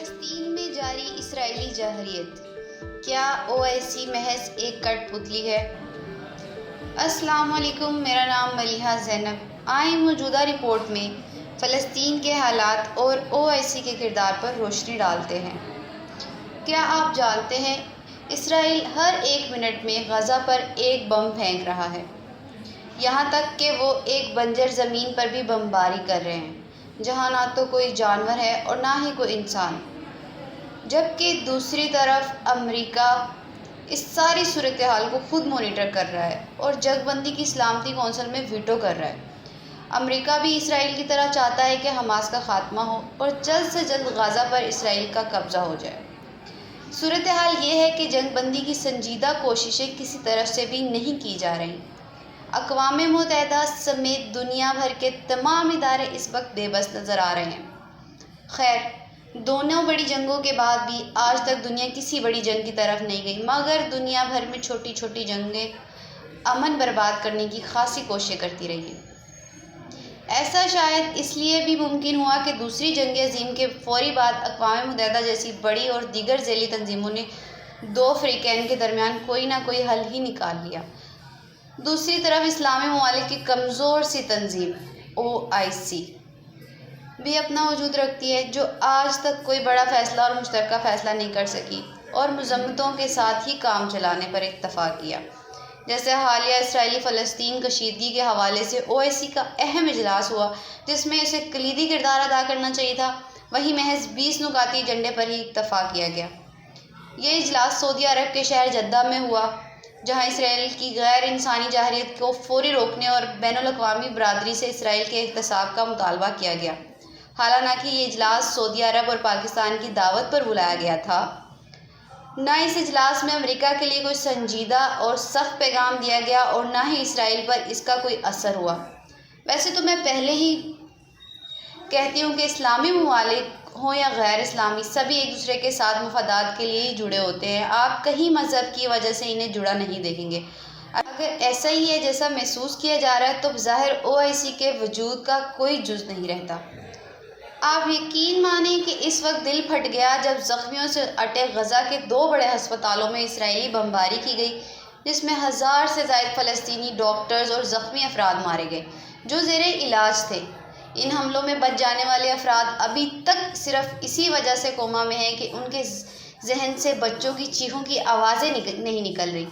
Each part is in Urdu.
فلسطین میں جاری اسرائیلی جارحیت، کیا OIC محض ایک کٹ پتلی ہے؟ السلام علیکم، میرا نام ملیحہ زینب۔ آئیں موجودہ رپورٹ میں فلسطین کے حالات اور OIC کے کردار پر روشنی ڈالتے ہیں۔ کیا آپ جانتے ہیں، اسرائیل ہر ایک منٹ میں غزہ پر ایک بم پھینک رہا ہے، یہاں تک کہ وہ ایک بنجر زمین پر بھی بمباری کر رہے ہیں جہاں نہ تو کوئی جانور ہے اور نہ ہی کوئی انسان، جبکہ دوسری طرف امریکہ اس ساری صورتحال کو خود مانیٹر کر رہا ہے اور جنگ بندی کی سلامتی کونسل میں ویٹو کر رہا ہے۔ امریکہ بھی اسرائیل کی طرح چاہتا ہے کہ حماس کا خاتمہ ہو اور جلد سے جلد غزہ پر اسرائیل کا قبضہ ہو جائے۔ صورتحال یہ ہے کہ جنگ بندی کی سنجیدہ کوششیں کسی طرف سے بھی نہیں کی جا رہیں۔ اقوام متحدہ سمیت دنیا بھر کے تمام ادارے اس وقت بے بس نظر آ رہے ہیں۔ خیر، دونوں بڑی جنگوں کے بعد بھی آج تک دنیا کسی بڑی جنگ کی طرف نہیں گئی، مگر دنیا بھر میں چھوٹی چھوٹی جنگیں امن برباد کرنے کی خاصی کوششیں کرتی رہی ہیں۔ ایسا شاید اس لیے بھی ممکن ہوا کہ دوسری جنگ عظیم کے فوری بعد اقوام متحدہ جیسی بڑی اور دیگر ذیلی تنظیموں نے دو فریقین کے درمیان کوئی نہ کوئی حل ہی نکال لیا۔ دوسری طرف اسلامی ممالک کی کمزور سی تنظیم OIC بھی اپنا وجود رکھتی ہے، جو آج تک کوئی بڑا فیصلہ اور مشترکہ فیصلہ نہیں کر سکی اور مذمتوں کے ساتھ ہی کام چلانے پر اتفاق کیا۔ جیسے حالیہ اسرائیلی فلسطین کشیدگی کے حوالے سے OIC کا اہم اجلاس ہوا جس میں اسے کلیدی کردار ادا کرنا چاہیے تھا، وہیں محض 20 نکاتی ایجنڈے پر ہی اتفاق کیا گیا۔ یہ اجلاس سعودی عرب کے شہر جدہ میں ہوا، جہاں اسرائیل کی غیر انسانی جارحیت کو فوری روکنے اور بین الاقوامی برادری سے اسرائیل کے احتساب کا مطالبہ کیا گیا۔ حالانکہ یہ اجلاس سعودی عرب اور پاکستان کی دعوت پر بلایا گیا تھا، نہ اس اجلاس میں امریکہ کے لیے کوئی سنجیدہ اور سخت پیغام دیا گیا اور نہ ہی اسرائیل پر اس کا کوئی اثر ہوا۔ ویسے تو میں پہلے ہی کہتی ہوں کہ اسلامی ممالک ہوں یا غیر اسلامی، سبھی ایک دوسرے کے ساتھ مفادات کے لیے ہی جڑے ہوتے ہیں۔ آپ کہیں مذہب کی وجہ سے انہیں جڑا نہیں دیکھیں گے۔ اگر ایسا ہی ہے جیسا محسوس کیا جا رہا ہے تو بظاہر OIC کے وجود کا کوئی جز نہیں رہتا۔ آپ یقین مانیں کہ اس وقت دل پھٹ گیا جب زخمیوں سے اٹے غزہ کے 2 بڑے ہسپتالوں میں اسرائیلی بمباری کی گئی، جس میں 1000 سے زائد فلسطینی ڈاکٹرز اور زخمی افراد مارے گئے جو زیر علاج تھے۔ ان حملوں میں بچ جانے والے افراد ابھی تک صرف اسی وجہ سے کوما میں ہیں کہ ان کے ذہن سے بچوں کی چیخوں کی آوازیں نہیں نکل رہی،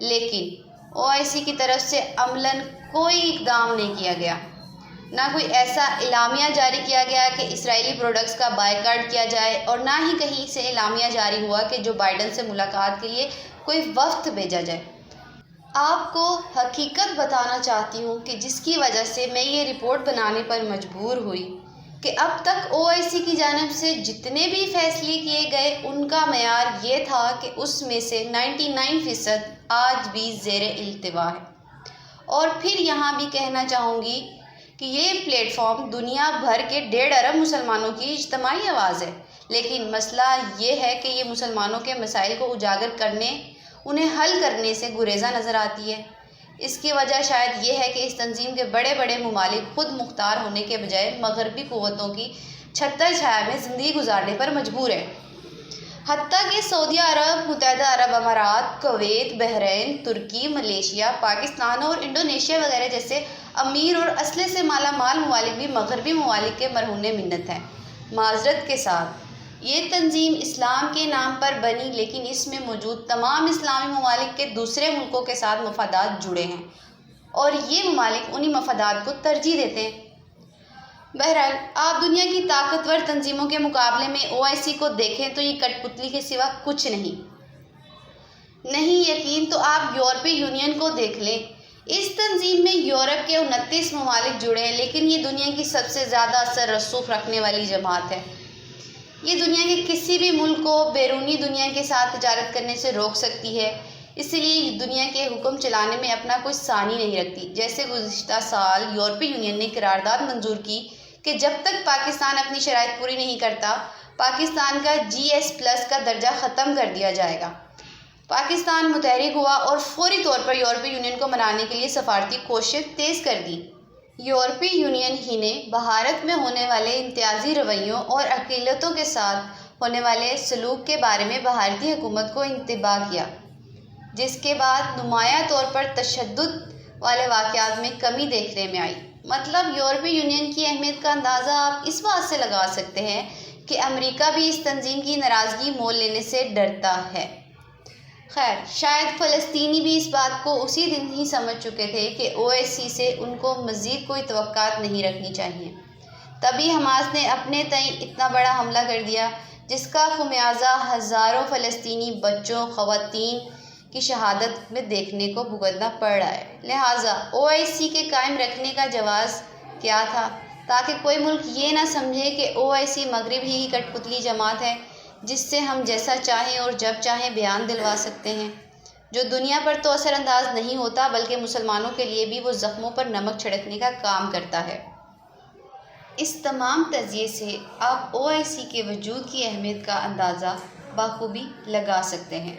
لیکن OIC کی طرف سے عملاً کوئی اقدام نہیں کیا گیا۔ نہ کوئی ایسا اعلامیہ جاری کیا گیا کہ اسرائیلی پروڈکٹس کا بائیکاٹ کیا جائے اور نہ ہی کہیں سے اعلامیہ جاری ہوا کہ جو بائیڈن سے ملاقات کے لیے کوئی وفد بھیجا جائے۔ آپ کو حقیقت بتانا چاہتی ہوں کہ جس کی وجہ سے میں یہ رپورٹ بنانے پر مجبور ہوئی کہ اب تک OIC کی جانب سے جتنے بھی فیصلے کیے گئے ان کا معیار یہ تھا کہ اس میں سے 99% آج بھی زیر التوا ہے۔ اور پھر یہاں بھی کہنا چاہوں گی کہ یہ پلیٹ فارم دنیا بھر کے 1.5 ارب مسلمانوں کی اجتماعی آواز ہے، لیکن مسئلہ یہ ہے کہ یہ مسلمانوں کے مسائل کو اجاگر کرنے، انہیں حل کرنے سے گریزاں نظر آتی ہے۔ اس کی وجہ شاید یہ ہے کہ اس تنظیم کے بڑے بڑے ممالک خود مختار ہونے کے بجائے مغربی قوتوں کی چھتر چھایا میں زندگی گزارنے پر مجبور ہیں۔ حتیٰ کہ سعودی عرب، متحدہ عرب امارات، کویت، بحرین، ترکی، ملیشیا، پاکستان اور انڈونیشیا وغیرہ جیسے امیر اور اسلحے سے مالا مال ممالک بھی مغربی ممالک کے مرہون منت ہیں۔ معذرت کے ساتھ، یہ تنظیم اسلام کے نام پر بنی، لیکن اس میں موجود تمام اسلامی ممالک کے دوسرے ملکوں کے ساتھ مفادات جڑے ہیں اور یہ ممالک انہی مفادات کو ترجیح دیتے ہیں۔ بہرحال، آپ دنیا کی طاقتور تنظیموں کے مقابلے میں OIC کو دیکھیں تو یہ کٹ پتلی کے سوا کچھ نہیں یقین تو آپ یورپی یونین کو دیکھ لیں۔ اس تنظیم میں یورپ کے 29 ممالک جڑے ہیں، لیکن یہ دنیا کی سب سے زیادہ اثر رسوخ رکھنے والی جماعت ہے۔ یہ دنیا کے کسی بھی ملک کو بیرونی دنیا کے ساتھ تجارت کرنے سے روک سکتی ہے، اس لیے یہ دنیا کے حکم چلانے میں اپنا کوئی ثانی نہیں رکھتی۔ جیسے گزشتہ سال یورپی یونین نے قرارداد منظور کی کہ جب تک پاکستان اپنی شرائط پوری نہیں کرتا، پاکستان کا GS+ کا درجہ ختم کر دیا جائے گا۔ پاکستان متحرک ہوا اور فوری طور پر یورپی یونین کو منانے کے لیے سفارتی کوششیں تیز کر دیں۔ یورپی یونین ہی نے بھارت میں ہونے والے امتیازی رویوں اور اقلیتوں کے ساتھ ہونے والے سلوک کے بارے میں بھارتی حکومت کو انتباہ کیا، جس کے بعد نمایاں طور پر تشدد والے واقعات میں کمی دیکھنے میں آئی۔ مطلب یورپی یونین کی اہمیت کا اندازہ آپ اس بات سے لگا سکتے ہیں کہ امریکہ بھی اس تنظیم کی ناراضگی مول لینے سے ڈرتا ہے۔ خیر، شاید فلسطینی بھی اس بات کو اسی دن ہی سمجھ چکے تھے کہ OIC سے ان کو مزید کوئی توقعات نہیں رکھنی چاہیے۔ تبھی حماس نے اپنے تئیں اتنا بڑا حملہ کر دیا، جس کا خمیازہ ہزاروں فلسطینی بچوں، خواتین کی شہادت میں دیکھنے کو بھگتنا پڑ رہا ہے۔ لہٰذا OIC کے قائم رکھنے کا جواز کیا تھا، تاکہ کوئی ملک یہ نہ سمجھے کہ OIC مغرب ہی کی کٹ پتلی جماعت ہے جس سے ہم جیسا چاہیں اور جب چاہیں بیان دلوا سکتے ہیں، جو دنیا پر تو اثر انداز نہیں ہوتا بلکہ مسلمانوں کے لیے بھی وہ زخموں پر نمک چھڑکنے کا کام کرتا ہے۔ اس تمام تجزیے سے آپ OIC کے وجود کی اہمیت کا اندازہ بخوبی لگا سکتے ہیں۔